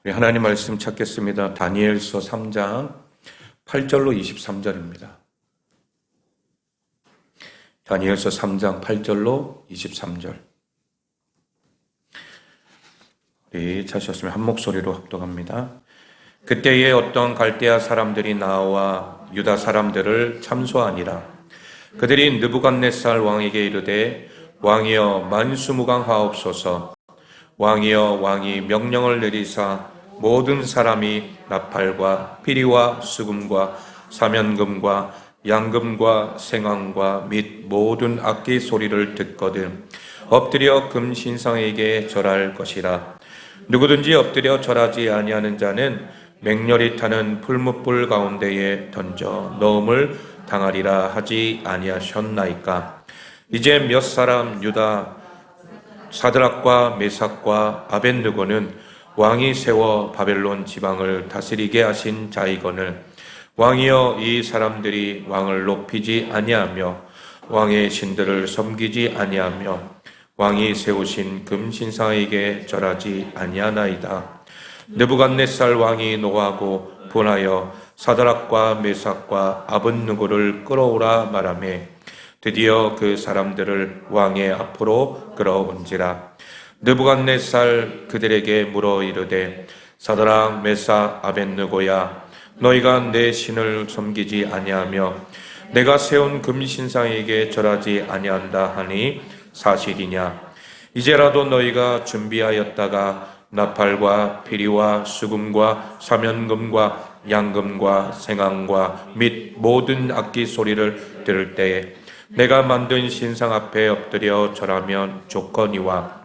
우리 하나님 말씀 찾겠습니다. 다니엘서 3장 8절로 23절입니다. 다니엘서 3장 8절로 23절. 우리 찾으셨으면 한 목소리로 합독합니다. 그때에 어떤 갈대아 사람들이 나와 유다 사람들을 참소하니라. 그들이 느부갓네살 왕에게 이르되 왕이여 만수무강하옵소서. 왕이여 왕이 명령을 내리사 모든 사람이 나팔과 피리와 수금과 사면금과 양금과 생황과 및 모든 악기 소리를 듣거든 엎드려 금신상에게 절할 것이라. 누구든지 엎드려 절하지 아니하는 자는 맹렬히 타는 풀무불 가운데에 던져 넣음을 당하리라 하지 아니하셨나이까. 이제 몇 사람 유다 사드락과 메삭과 아벳느고는 왕이 세워 바벨론 지방을 다스리게 하신 자이거늘 왕이여 이 사람들이 왕을 높이지 아니하며 왕의 신들을 섬기지 아니하며 왕이 세우신 금신상에게 절하지 아니하나이다. 느부갓네살 왕이 노하고 분하여 사드락과 메삭과 아벳느고를 끌어오라 말하매 드디어 그 사람들을 왕의 앞으로 끌어온지라. 느부갓네살 그들에게 물어 이르되 사드락 메삭 아벳느고야 너희가 내 신을 섬기지 아니하며 내가 세운 금신상에게 절하지 아니한다 하니 사실이냐. 이제라도 너희가 준비하였다가 나팔과 피리와 수금과 사면금과 양금과 생황과 및 모든 악기 소리를 들을 때에 내가 만든 신상 앞에 엎드려 절하면 좋거니와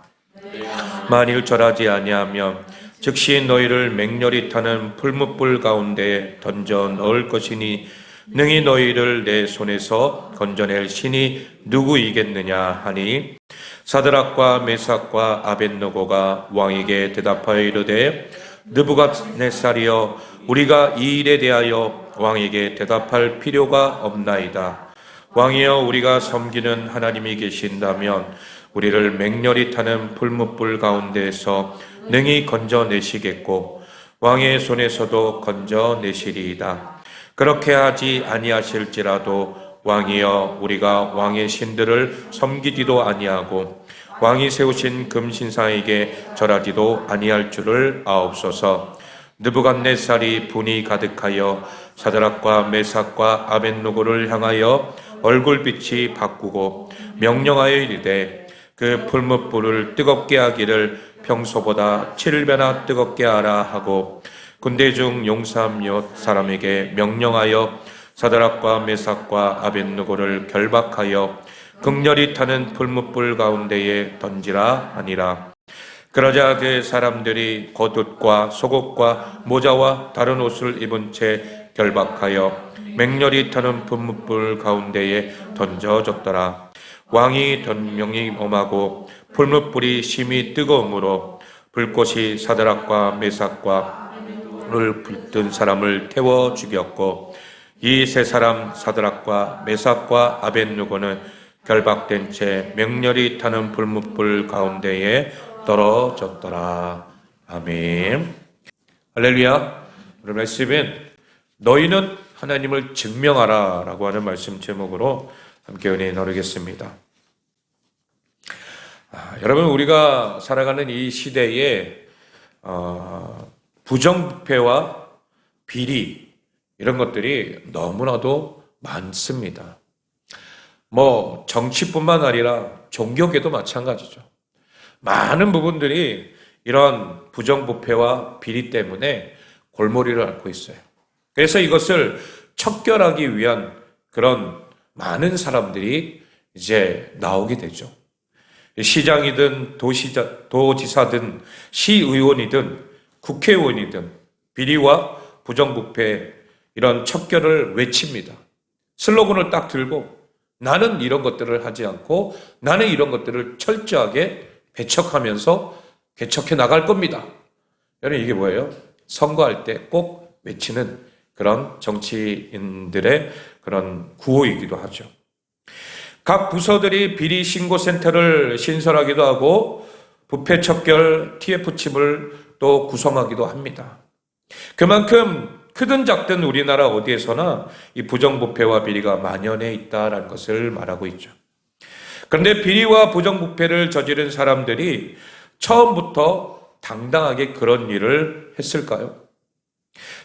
만일 절하지 아니하면 즉시 너희를 맹렬히 타는 풀무불 가운데에 던져 넣을 것이니 능히 너희를 내 손에서 건져낼 신이 누구이겠느냐 하니 사드락과 메삭과 아벳느고가 왕에게 대답하여 이르되 느부갓네살이여 우리가 이 일에 대하여 왕에게 대답할 필요가 없나이다. 왕이여 우리가 섬기는 하나님이 계신다면 우리를 맹렬히 타는 풀무불 가운데에서 능히 건져내시겠고 왕의 손에서도 건져내시리이다. 그렇게 하지 아니하실지라도 왕이여 우리가 왕의 신들을 섬기지도 아니하고 왕이 세우신 금신상에게 절하지도 아니할 줄을 아옵소서. 느부갓네살이 분이 가득하여 사드락과 메삭과 아벳느고를 향하여 얼굴빛이 바꾸고 명령하여 이르되 그 풀무불을 뜨겁게 하기를 평소보다 7배나 뜨겁게 하라 하고 군대 중 용사 몇 사람에게 명령하여 사드락과 메삭과 아벳느고를 결박하여 극렬히 타는 풀무불 가운데에 던지라 하니라. 그러자 그 사람들이 겉옷과 속옷과 모자와 다른 옷을 입은 채 결박하여 맹렬히 타는 풀무불 가운데에 던져졌더라. 왕이 던명이 엄하고 풀무불이 심히 뜨거우므로 불꽃이 사드락과 메삭과 를 붙든 사람을 태워 죽였고 이 세 사람 사드락과 메삭과 아벳느고는 결박된 채 맹렬히 타는 풀무불 가운데에 떨어졌더라. 아멘. 할렐루야. 오늘 말씀은 너희는 하나님을 증명하라 라고 하는 말씀 제목으로 함께 은혜 나누겠습니다. 여러분 우리가 살아가는 이 시대에 부정부패와 비리 이런 것들이 너무나도 많습니다. 뭐 정치뿐만 아니라 종교계도 마찬가지죠. 많은 부분들이 이런 부정부패와 비리 때문에 골머리를 앓고 있어요. 그래서 이것을 척결하기 위한 그런 많은 사람들이 이제 나오게 되죠. 시장이든 도지사든 시의원이든 국회의원이든 비리와 부정부패 이런 척결을 외칩니다. 슬로건을 딱 들고 나는 이런 것들을 하지 않고 나는 이런 것들을 철저하게 배척하면서 개척해 나갈 겁니다. 여러분 이게 뭐예요? 선거할 때 꼭 외치는 그런 정치인들의 그런 구호이기도 하죠. 각 부서들이 비리 신고센터를 신설하기도 하고 부패 척결 TF칩을 또 구성하기도 합니다. 그만큼 크든 작든 우리나라 어디에서나 이 부정부패와 비리가 만연해 있다는 것을 말하고 있죠. 그런데 비리와 부정부패를 저지른 사람들이 처음부터 당당하게 그런 일을 했을까요?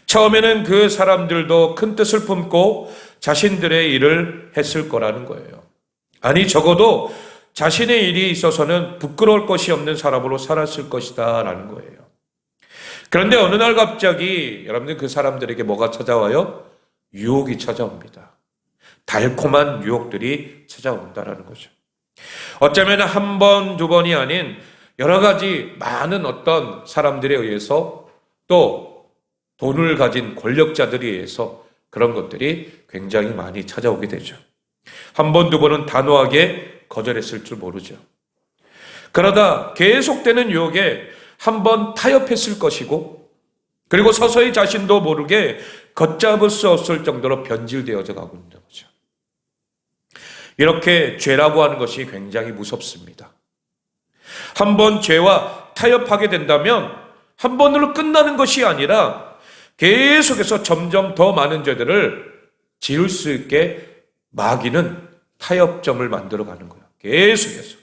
처음에는 그 사람들도 큰 뜻을 품고 자신들의 일을 했을 거라는 거예요. 아니, 적어도 자신의 일이 있어서는 부끄러울 것이 없는 사람으로 살았을 것이다 라는 거예요. 그런데 어느 날 갑자기 여러분들 그 사람들에게 뭐가 찾아와요? 유혹이 찾아옵니다. 달콤한 유혹들이 찾아온다라는 거죠. 어쩌면 한 번, 두 번이 아닌 여러 가지 많은 어떤 사람들에 의해서 또 돈을 가진 권력자들에 의해서 그런 것들이 굉장히 많이 찾아오게 되죠. 한 번, 두 번은 단호하게 거절했을 줄 모르죠. 그러다 계속되는 유혹에 한 번 타협했을 것이고, 그리고 서서히 자신도 모르게 걷잡을 수 없을 정도로 변질되어져 가고 있는 거죠. 이렇게 죄라고 하는 것이 굉장히 무섭습니다. 한 번 죄와 타협하게 된다면 한 번으로 끝나는 것이 아니라 계속해서 점점 더 많은 죄들을 지을 수 있게 마귀는 타협점을 만들어가는 거예요. 계속해서.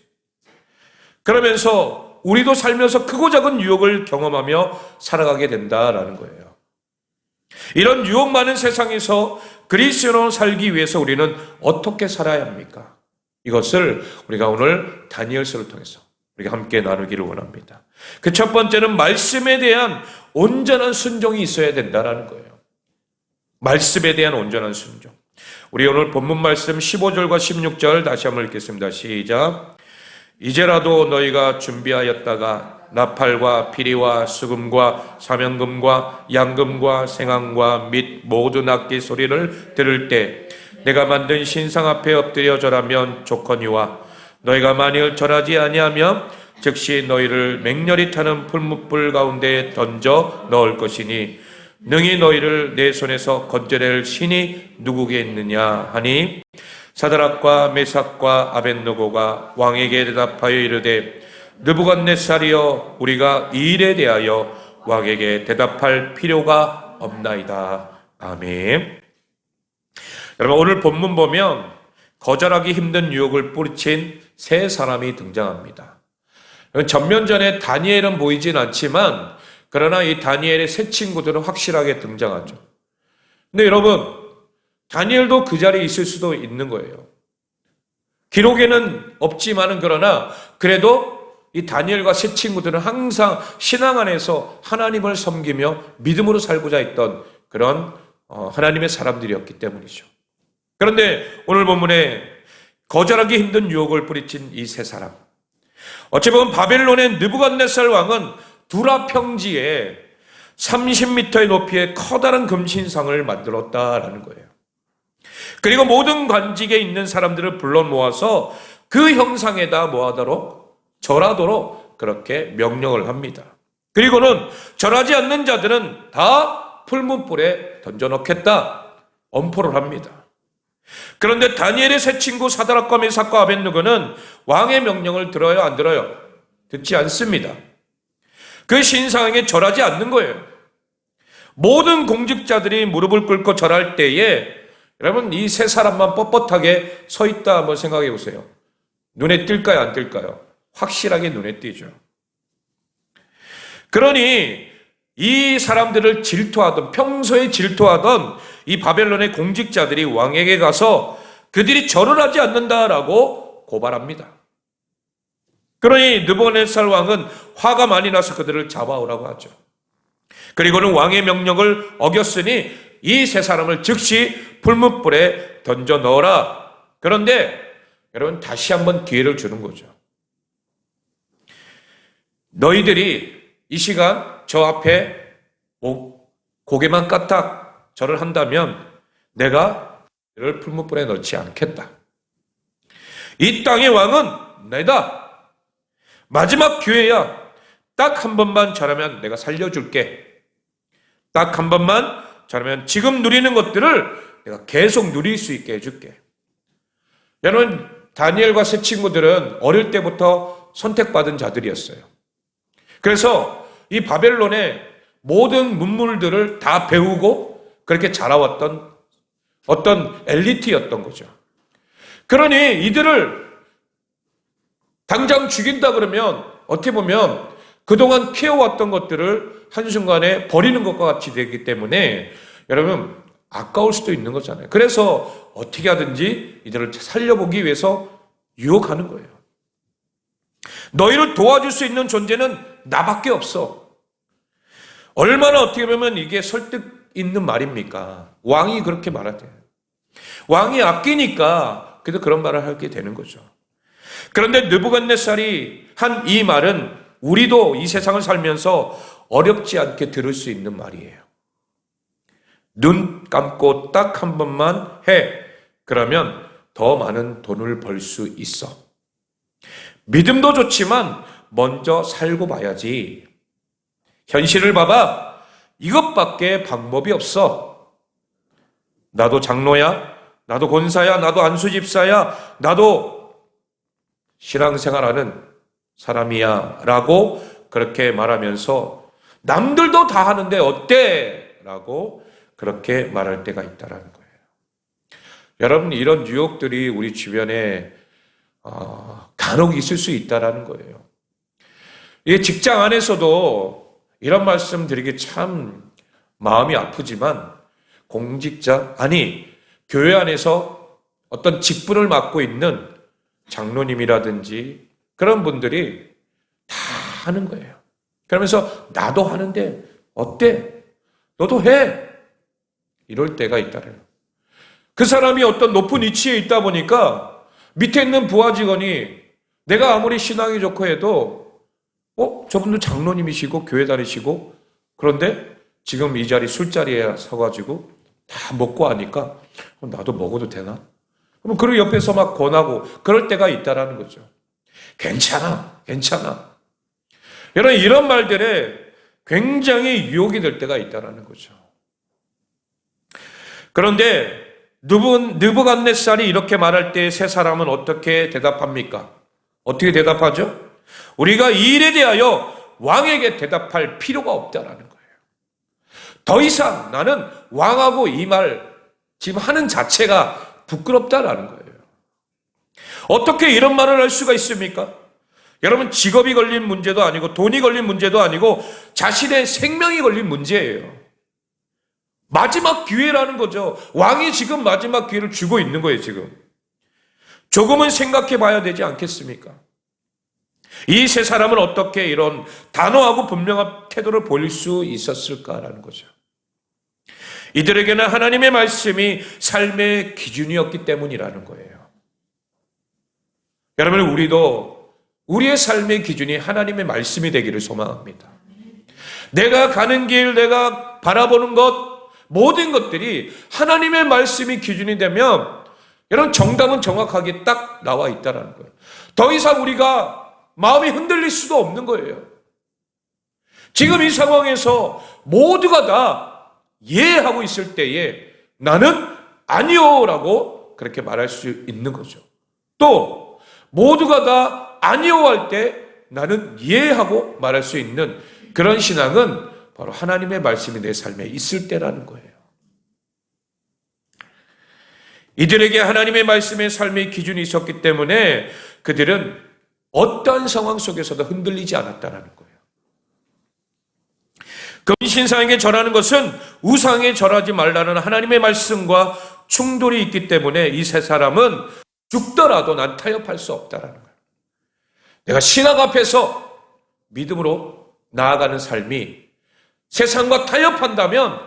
그러면서 우리도 살면서 크고 작은 유혹을 경험하며 살아가게 된다라는 거예요. 이런 유혹 많은 세상에서 그리스도로 살기 위해서 우리는 어떻게 살아야 합니까? 이것을 우리가 오늘 다니엘서를 통해서 우리가 함께 나누기를 원합니다. 그 첫 번째는 말씀에 대한 온전한 순종이 있어야 된다라는 거예요. 말씀에 대한 온전한 순종. 우리 오늘 본문 말씀 15절과 16절 다시 한번 읽겠습니다. 시작. 이제라도 너희가 준비하였다가 나팔과 피리와 수금과 사명금과 양금과 생황과 및 모든 악기 소리를 들을 때 내가 만든 신상 앞에 엎드려 절하면 좋거니와 너희가 만일 절하지 아니하면 즉시 너희를 맹렬히 타는 풀무불 가운데 던져 넣을 것이니 능히 너희를 내 손에서 건져낼 신이 누구겠느냐 하니 사드락과 메삭과 아벳느고가 왕에게 대답하여 이르되 느부갓네살이여 우리가 이 일에 대하여 왕에게 대답할 필요가 없나이다. 아멘. 여러분, 오늘 본문 보면 거절하기 힘든 유혹을 뿌리친 세 사람이 등장합니다. 전면전에 다니엘은 보이진 않지만 그러나 이 다니엘의 세 친구들은 확실하게 등장하죠. 근데 여러분, 다니엘도 그 자리에 있을 수도 있는 거예요. 기록에는 없지만은 그러나 그래도 이 다니엘과 세 친구들은 항상 신앙 안에서 하나님을 섬기며 믿음으로 살고자 했던 그런 하나님의 사람들이었기 때문이죠. 그런데 오늘 본문에 거절하기 힘든 유혹을 뿌리친 이 세 사람, 어찌 보면 바벨론의 느부갓네살 왕은 두라 평지에 30m의 높이의 커다란 금신상을 만들었다라는 거예요. 그리고 모든 관직에 있는 사람들을 불러 모아서 그 형상에다 뭐하도록? 절하도록 그렇게 명령을 합니다. 그리고는 절하지 않는 자들은 다 풀문불에 던져넣겠다 엄포를 합니다. 그런데 다니엘의 세 친구 사드락과 메삭과 아벳느고는 왕의 명령을 들어요, 안 들어요? 듣지 않습니다. 그 신상에게 절하지 않는 거예요. 모든 공직자들이 무릎을 꿇고 절할 때에 여러분, 이 세 사람만 뻣뻣하게 서 있다 한번 생각해 보세요. 눈에 띌까요, 안 띌까요? 확실하게 눈에 띄죠. 그러니 이 사람들을 질투하던, 평소에 질투하던 이 바벨론의 공직자들이 왕에게 가서 그들이 절을 하지 않는다라고 고발합니다. 그러니 느부갓네살 왕은 화가 많이 나서 그들을 잡아오라고 하죠. 그리고는 왕의 명령을 어겼으니 이 세 사람을 즉시 풀무불에 던져 넣어라. 그런데 여러분, 다시 한번 기회를 주는 거죠. 너희들이 이 시간 저 앞에 고개만 까딱 절을 한다면 내가 너를 풀무불에 넣지 않겠다. 이 땅의 왕은 내다. 마지막 기회야. 딱 한 번만 절하면 내가 살려줄게. 딱 한 번만 절하면 지금 누리는 것들을 내가 계속 누릴 수 있게 해줄게. 여러분, 다니엘과 세 친구들은 어릴 때부터 선택받은 자들이었어요. 그래서 이 바벨론의 모든 문물들을 다 배우고 그렇게 자라왔던 어떤 엘리트였던 거죠. 그러니 이들을 당장 죽인다 그러면 어떻게 보면 그동안 키워왔던 것들을 한순간에 버리는 것과 같이 되기 때문에 여러분 아까울 수도 있는 거잖아요. 그래서 어떻게 하든지 이들을 살려보기 위해서 유혹하는 거예요. 너희를 도와줄 수 있는 존재는 나밖에 없어. 얼마나 어떻게 보면 이게 설득 있는 말입니까? 왕이 그렇게 말하대요. 왕이 아끼니까 그래도 그런 말을 하게 되는 거죠. 그런데 느부갓네살이 한 이 말은 우리도 이 세상을 살면서 어렵지 않게 들을 수 있는 말이에요. 눈 감고 딱 한 번만 해. 그러면 더 많은 돈을 벌 수 있어. 믿음도 좋지만 먼저 살고 봐야지. 현실을 봐봐. 이것밖에 방법이 없어. 나도 장로야. 나도 권사야. 나도 안수집사야. 나도 신앙생활하는 사람이야. 라고 그렇게 말하면서 남들도 다 하는데 어때? 라고 그렇게 말할 때가 있다라는 거예요. 여러분, 이런 유혹들이 우리 주변에 간혹 있을 수 있다라는 거예요. 이 직장 안에서도 이런 말씀 드리기 참 마음이 아프지만 공직자, 교회 안에서 어떤 직분을 맡고 있는 장로님이라든지 그런 분들이 다 하는 거예요. 그러면서 나도 하는데 어때? 너도 해. 이럴 때가 있다래요. 그 사람이 어떤 높은 위치에 있다 보니까 밑에 있는 부하 직원이 내가 아무리 신앙이 좋고 해도 저분도 장로님이시고 교회 다니시고 그런데 지금 이 자리 술자리에 서가지고 다 먹고 하니까 나도 먹어도 되나? 그럼 그 옆에서 막 권하고 그럴 때가 있다라는 거죠. 괜찮아. 여러분 이런 말들에 굉장히 유혹이 될 때가 있다라는 거죠. 그런데 느부갓네살이 이렇게 말할 때 세 사람은 어떻게 대답합니까? 어떻게 대답하죠? 우리가 이 일에 대하여 왕에게 대답할 필요가 없다라는 거예요. 더 이상 나는 왕하고 이 말 지금 하는 자체가 부끄럽다라는 거예요. 어떻게 이런 말을 할 수가 있습니까? 여러분 직업이 걸린 문제도 아니고 돈이 걸린 문제도 아니고 자신의 생명이 걸린 문제예요. 마지막 기회라는 거죠. 왕이 지금 마지막 기회를 주고 있는 거예요, 지금. 조금은 생각해 봐야 되지 않겠습니까? 이 세 사람은 어떻게 이런 단호하고 분명한 태도를 보일 수 있었을까라는 거죠. 이들에게는 하나님의 말씀이 삶의 기준이었기 때문이라는 거예요. 여러분, 우리도 우리의 삶의 기준이 하나님의 말씀이 되기를 소망합니다. 내가 가는 길, 내가 바라보는 것, 모든 것들이 하나님의 말씀이 기준이 되면 여러분 정답은 정확하게 딱 나와 있다는 거예요. 더 이상 우리가 마음이 흔들릴 수도 없는 거예요. 지금 이 상황에서 모두가 다 예하고 있을 때에 나는 아니요라고 그렇게 말할 수 있는 거죠. 또 모두가 다 아니요 할 때 나는 예하고 말할 수 있는 그런 신앙은 바로 하나님의 말씀이 내 삶에 있을 때라는 거예요. 이들에게 하나님의 말씀의 삶의 기준이 있었기 때문에 그들은 어떠한 상황 속에서도 흔들리지 않았다는 거예요. 금신상에게 절하는 것은 우상에 절하지 말라는 하나님의 말씀과 충돌이 있기 때문에 이 세 사람은 죽더라도 난 타협할 수 없다는 거예요. 내가 신앙 앞에서 믿음으로 나아가는 삶이 세상과 타협한다면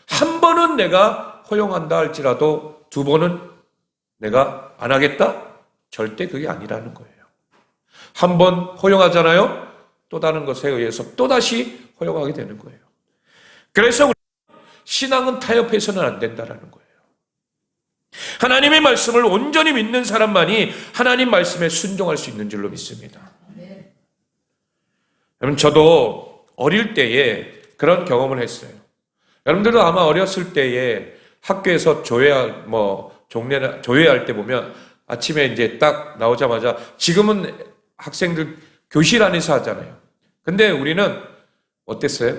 한 번은 내가 허용한다 할지라도 두 번은 내가 안 하겠다? 절대 그게 아니라는 거예요. 한 번 허용하잖아요? 또 다른 것에 의해서 또다시 허용하게 되는 거예요. 그래서 신앙은 타협해서는 안 된다는 거예요. 하나님의 말씀을 온전히 믿는 사람만이 하나님 말씀에 순종할 수 있는 줄로 믿습니다. 여러분, 저도 어릴 때에 그런 경험을 했어요. 여러분들도 아마 어렸을 때에 학교에서 조회할 때 보면 아침에 이제 딱 나오자마자 지금은 학생들 교실 안에서 하잖아요. 근데 우리는 어땠어요?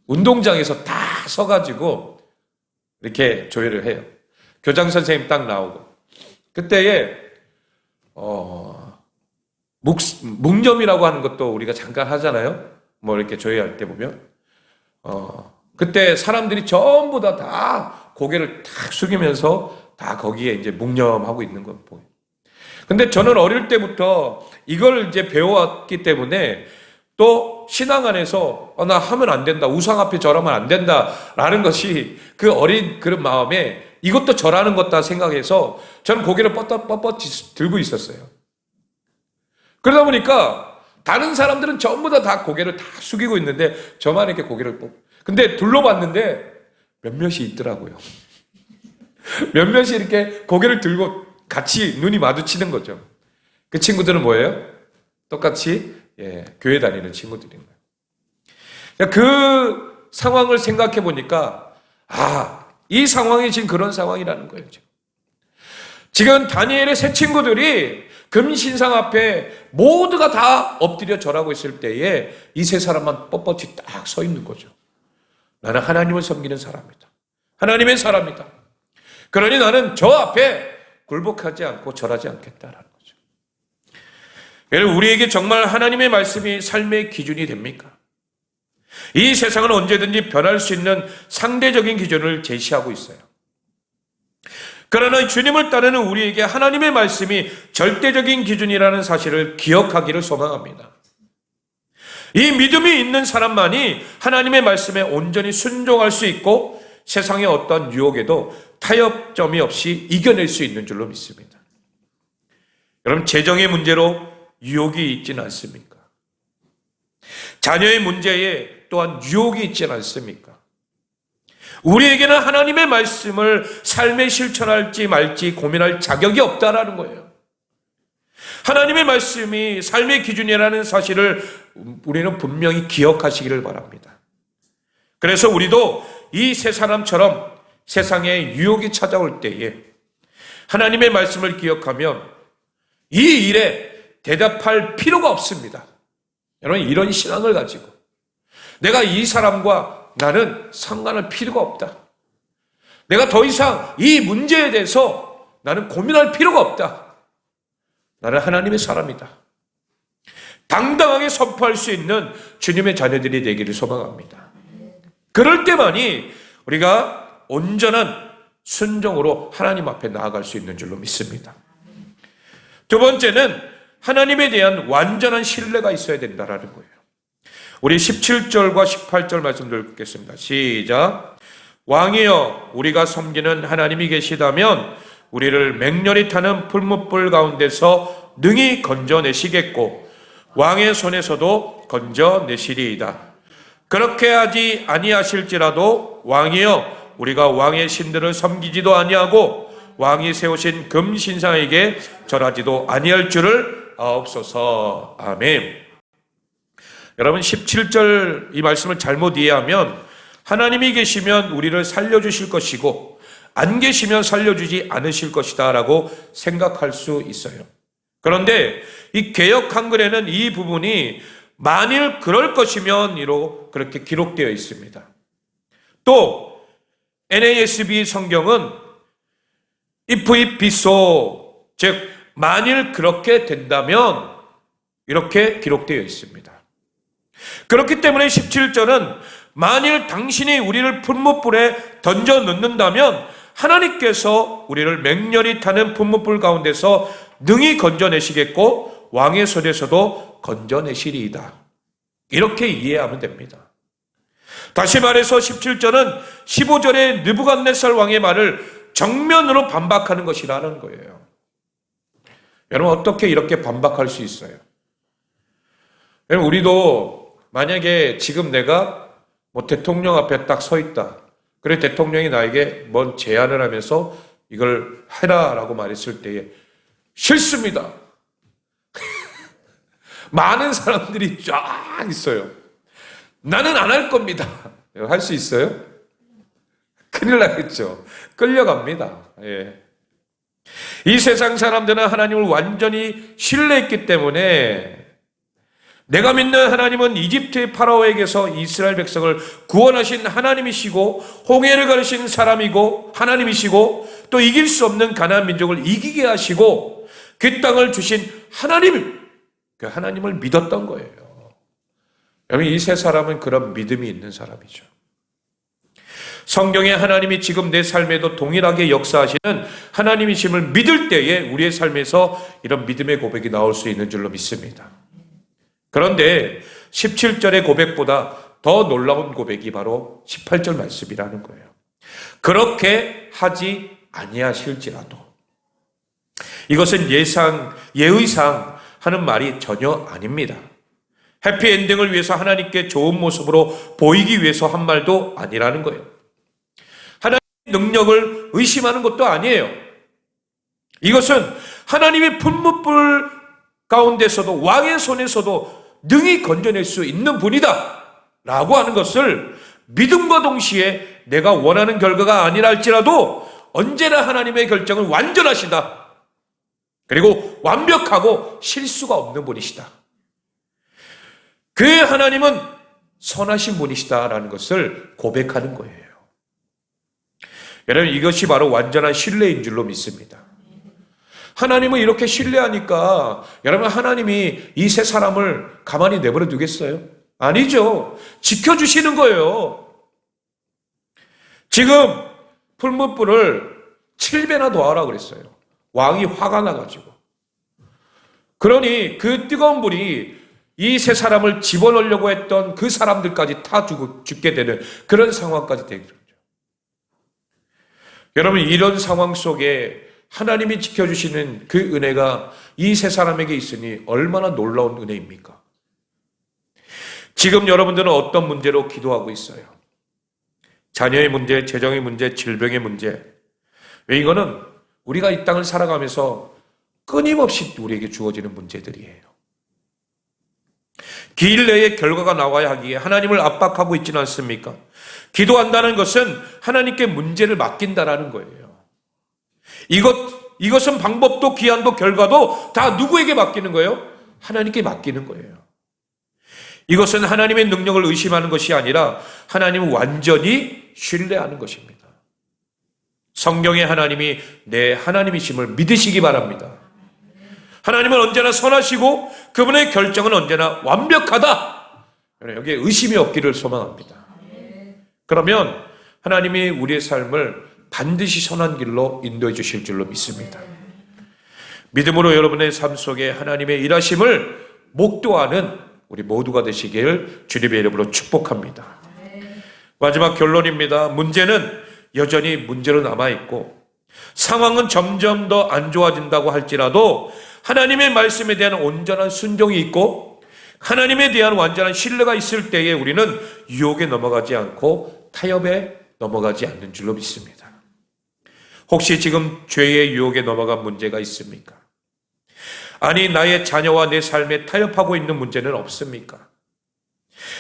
운동장에서 다 서가지고 이렇게 조회를 해요. 교장 선생님 딱 나오고. 그때에 묵념이라고 하는 것도 우리가 잠깐 하잖아요. 뭐 이렇게 조회할 때 보면 그때 사람들이 전부 다 고개를 탁 숙이면서 다 거기에 이제 묵념하고 있는 거 보여요. 근데 저는 어릴 때부터 이걸 이제 배워왔기 때문에 또 신앙 안에서 나 하면 안 된다, 우상 앞에 절하면 안 된다라는 것이 그 어린 그런 마음에 이것도 절하는 것다 생각해서 저는 고개를 뻣뻣 들고 있었어요. 그러다 보니까 다른 사람들은 전부 다 고개를 다 숙이고 있는데 저만 이렇게 고개를 근데 둘러봤는데 몇몇이 있더라고요. 몇몇이 이렇게 고개를 들고 같이 눈이 마주치는 거죠. 그 친구들은 뭐예요? 똑같이 교회 다니는 친구들인 거예요. 그 상황을 생각해 보니까 이 상황이 지금 그런 상황이라는 거예요. 지금 다니엘의 세 친구들이 금신상 앞에 모두가 다 엎드려 절하고 있을 때에 이 세 사람만 뻣뻣이 딱 서 있는 거죠. 나는 하나님을 섬기는 사람이다. 하나님의 사람이다. 그러니 나는 저 앞에 굴복하지 않고 절하지 않겠다라는 거죠. 여러분, 우리에게 정말 하나님의 말씀이 삶의 기준이 됩니까? 이 세상은 언제든지 변할 수 있는 상대적인 기준을 제시하고 있어요. 그러나 주님을 따르는 우리에게 하나님의 말씀이 절대적인 기준이라는 사실을 기억하기를 소망합니다. 이 믿음이 있는 사람만이 하나님의 말씀에 온전히 순종할 수 있고 세상의 어떤 유혹에도 타협점이 없이 이겨낼 수 있는 줄로 믿습니다. 여러분, 재정의 문제로 유혹이 있지는 않습니까? 자녀의 문제에 또한 유혹이 있지는 않습니까? 우리에게는 하나님의 말씀을 삶에 실천할지 말지 고민할 자격이 없다라는 거예요. 하나님의 말씀이 삶의 기준이라는 사실을 우리는 분명히 기억하시기를 바랍니다. 그래서 우리도 이 세 사람처럼 세상에 유혹이 찾아올 때에 하나님의 말씀을 기억하면 이 일에 대답할 필요가 없습니다. 여러분, 이런 신앙을 가지고 내가 이 사람과 나는 상관할 필요가 없다. 내가 더 이상 이 문제에 대해서 나는 고민할 필요가 없다. 나는 하나님의 사람이다. 당당하게 선포할 수 있는 주님의 자녀들이 되기를 소망합니다. 그럴 때만이 우리가 온전한 순종으로 하나님 앞에 나아갈 수 있는 줄로 믿습니다. 두 번째는 하나님에 대한 완전한 신뢰가 있어야 된다는 거예요. 우리 17절과 18절 말씀 읽겠습니다. 시작. 왕이여, 우리가 섬기는 하나님이 계시다면 우리를 맹렬히 타는 풀무불 가운데서 능히 건져내시겠고 왕의 손에서도 건져내시리이다. 그렇게 하지 아니하실지라도 왕이여, 우리가 왕의 신들을 섬기지도 아니하고 왕이 세우신 금신상에게 절하지도 아니할 줄을 아옵소서. 아멘. 여러분, 17절 이 말씀을 잘못 이해하면 하나님이 계시면 우리를 살려주실 것이고 안 계시면 살려주지 않으실 것이다 라고 생각할 수 있어요. 그런데 이 개역 한글에는 이 부분이 만일 그럴 것이면 이로 그렇게 기록되어 있습니다. 또 NASB 성경은 if it be so, 즉 만일 그렇게 된다면 이렇게 기록되어 있습니다. 그렇기 때문에 17절은 만일 당신이 우리를 풀무불에 던져 넣는다면 하나님께서 우리를 맹렬히 타는 풀무불 가운데서 능히 건져내시겠고 왕의 손에서도 건져내시리이다. 이렇게 이해하면 됩니다. 다시 말해서 17절은 15절의 느부갓네살 왕의 말을 정면으로 반박하는 것이라는 거예요. 여러분, 어떻게 이렇게 반박할 수 있어요? 여러분, 우리도 만약에 지금 내가 대통령 앞에 딱 서 있다. 그래, 대통령이 나에게 뭔 제안을 하면서 이걸 해라라고 말했을 때에 싫습니다. 많은 사람들이 쫙 있어요. 나는 안 할 겁니다. 할 수 있어요? 큰일 나겠죠. 끌려갑니다. 예. 이 세상 사람들은 하나님을 완전히 신뢰했기 때문에 내가 믿는 하나님은 이집트의 파라오에게서 이스라엘 백성을 구원하신 하나님이시고 홍해를 가르신 사람이고 하나님이시고 또 이길 수 없는 가나안 민족을 이기게 하시고 그 땅을 주신 하나님, 그 하나님을 믿었던 거예요. 여러분, 이 세 사람은 그런 믿음이 있는 사람이죠. 성경에 하나님이 지금 내 삶에도 동일하게 역사하시는 하나님이심을 믿을 때에 우리의 삶에서 이런 믿음의 고백이 나올 수 있는 줄로 믿습니다. 그런데 17절의 고백보다 더 놀라운 고백이 바로 18절 말씀이라는 거예요. 그렇게 하지 아니하실지라도. 이것은 예의상 하는 말이 전혀 아닙니다. 해피엔딩을 위해서 하나님께 좋은 모습으로 보이기 위해서 한 말도 아니라는 거예요. 하나님의 능력을 의심하는 것도 아니에요. 이것은 하나님의 분무불 가운데서도 왕의 손에서도 능히 건져낼 수 있는 분이다 라고 하는 것을 믿음과 동시에 내가 원하는 결과가 아니라 할지라도 언제나 하나님의 결정은 완전하시다. 그리고 완벽하고 실수가 없는 분이시다. 그 하나님은 선하신 분이시다라는 것을 고백하는 거예요. 여러분, 이것이 바로 완전한 신뢰인 줄로 믿습니다. 하나님을 이렇게 신뢰하니까 여러분, 하나님이 이 세 사람을 가만히 내버려 두겠어요? 아니죠. 지켜주시는 거예요. 지금 풀무불을 7배나 더하라 그랬어요. 왕이 화가 나가지고. 그러니 그 뜨거운 불이 이 세 사람을 집어넣으려고 했던 그 사람들까지 다 죽게 되는 그런 상황까지 되게 되죠. 여러분, 이런 상황 속에 하나님이 지켜주시는 그 은혜가 이 세 사람에게 있으니 얼마나 놀라운 은혜입니까? 지금 여러분들은 어떤 문제로 기도하고 있어요? 자녀의 문제, 재정의 문제, 질병의 문제. 왜 이거는 우리가 이 땅을 살아가면서 끊임없이 우리에게 주어지는 문제들이에요. 기일 내에 결과가 나와야 하기에 하나님을 압박하고 있지는 않습니까? 기도한다는 것은 하나님께 문제를 맡긴다라는 거예요. 이것은 방법도 기한도 결과도 다 누구에게 맡기는 거예요? 하나님께 맡기는 거예요. 이것은 하나님의 능력을 의심하는 것이 아니라 하나님을 완전히 신뢰하는 것입니다. 성경의 하나님이 내 하나님이심을 믿으시기 바랍니다. 하나님은 언제나 선하시고 그분의 결정은 언제나 완벽하다. 여기에 의심이 없기를 소망합니다. 그러면 하나님이 우리의 삶을 반드시 선한 길로 인도해 주실 줄로 믿습니다. 믿음으로 여러분의 삶 속에 하나님의 일하심을 목도하는 우리 모두가 되시길 주님의 이름으로 축복합니다. 마지막 결론입니다. 문제는 여전히 문제로 남아있고 상황은 점점 더 안 좋아진다고 할지라도 하나님의 말씀에 대한 온전한 순종이 있고 하나님에 대한 완전한 신뢰가 있을 때에 우리는 유혹에 넘어가지 않고 타협에 넘어가지 않는 줄로 믿습니다. 혹시 지금 죄의 유혹에 넘어간 문제가 있습니까? 아니, 나의 자녀와 내 삶에 타협하고 있는 문제는 없습니까?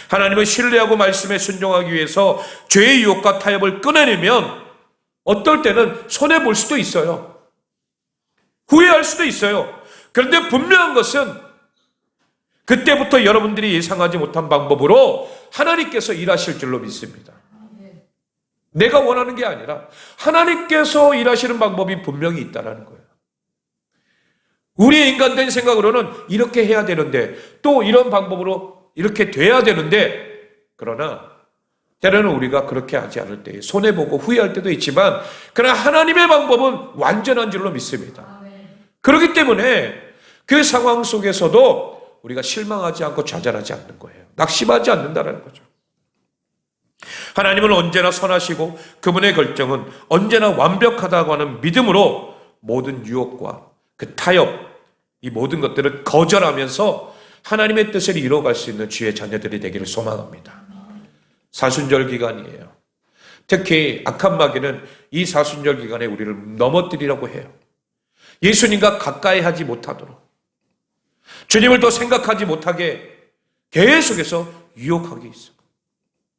하나님을 신뢰하고 말씀에 순종하기 위해서 죄의 유혹과 타협을 끊어내면 어떨 때는 손해볼 수도 있어요. 후회할 수도 있어요. 그런데 분명한 것은 그때부터 여러분들이 예상하지 못한 방법으로 하나님께서 일하실 줄로 믿습니다. 내가 원하는 게 아니라 하나님께서 일하시는 방법이 분명히 있다는 거예요. 우리의 인간된 생각으로는 이렇게 해야 되는데 또 이런 방법으로 이렇게 돼야 되는데 그러나 때로는 우리가 그렇게 하지 않을 때 손해보고 후회할 때도 있지만 그러나 하나님의 방법은 완전한 줄로 믿습니다. 그렇기 때문에 그 상황 속에서도 우리가 실망하지 않고 좌절하지 않는 거예요. 낙심하지 않는다는 거죠. 하나님은 언제나 선하시고 그분의 결정은 언제나 완벽하다고 하는 믿음으로 모든 유혹과 그 타협, 이 모든 것들을 거절하면서 하나님의 뜻을 이루어갈 수 있는 주의 자녀들이 되기를 소망합니다. 사순절 기간이에요. 특히 악한 마귀는 이 사순절 기간에 우리를 넘어뜨리려고 해요. 예수님과 가까이 하지 못하도록, 주님을 더 생각하지 못하게 계속해서 유혹하게 있어요.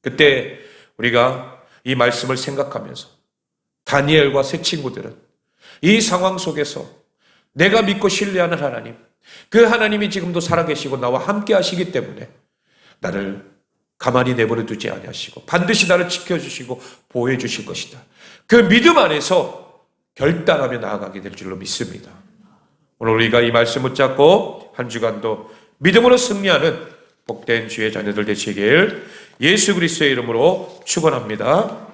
그때 우리가 이 말씀을 생각하면서 다니엘과 세 친구들은 이 상황 속에서 내가 믿고 신뢰하는 하나님, 그 하나님이 지금도 살아계시고 나와 함께 하시기 때문에 나를 가만히 내버려 두지 아니하시고 반드시 나를 지켜주시고 보호해 주실 것이다. 그 믿음 안에서 결단하며 나아가게 될 줄로 믿습니다. 오늘 우리가 이 말씀 붙잡고 한 주간도 믿음으로 승리하는 복된 주의 자녀들 되시길 예수 그리스도의 이름으로 축원합니다.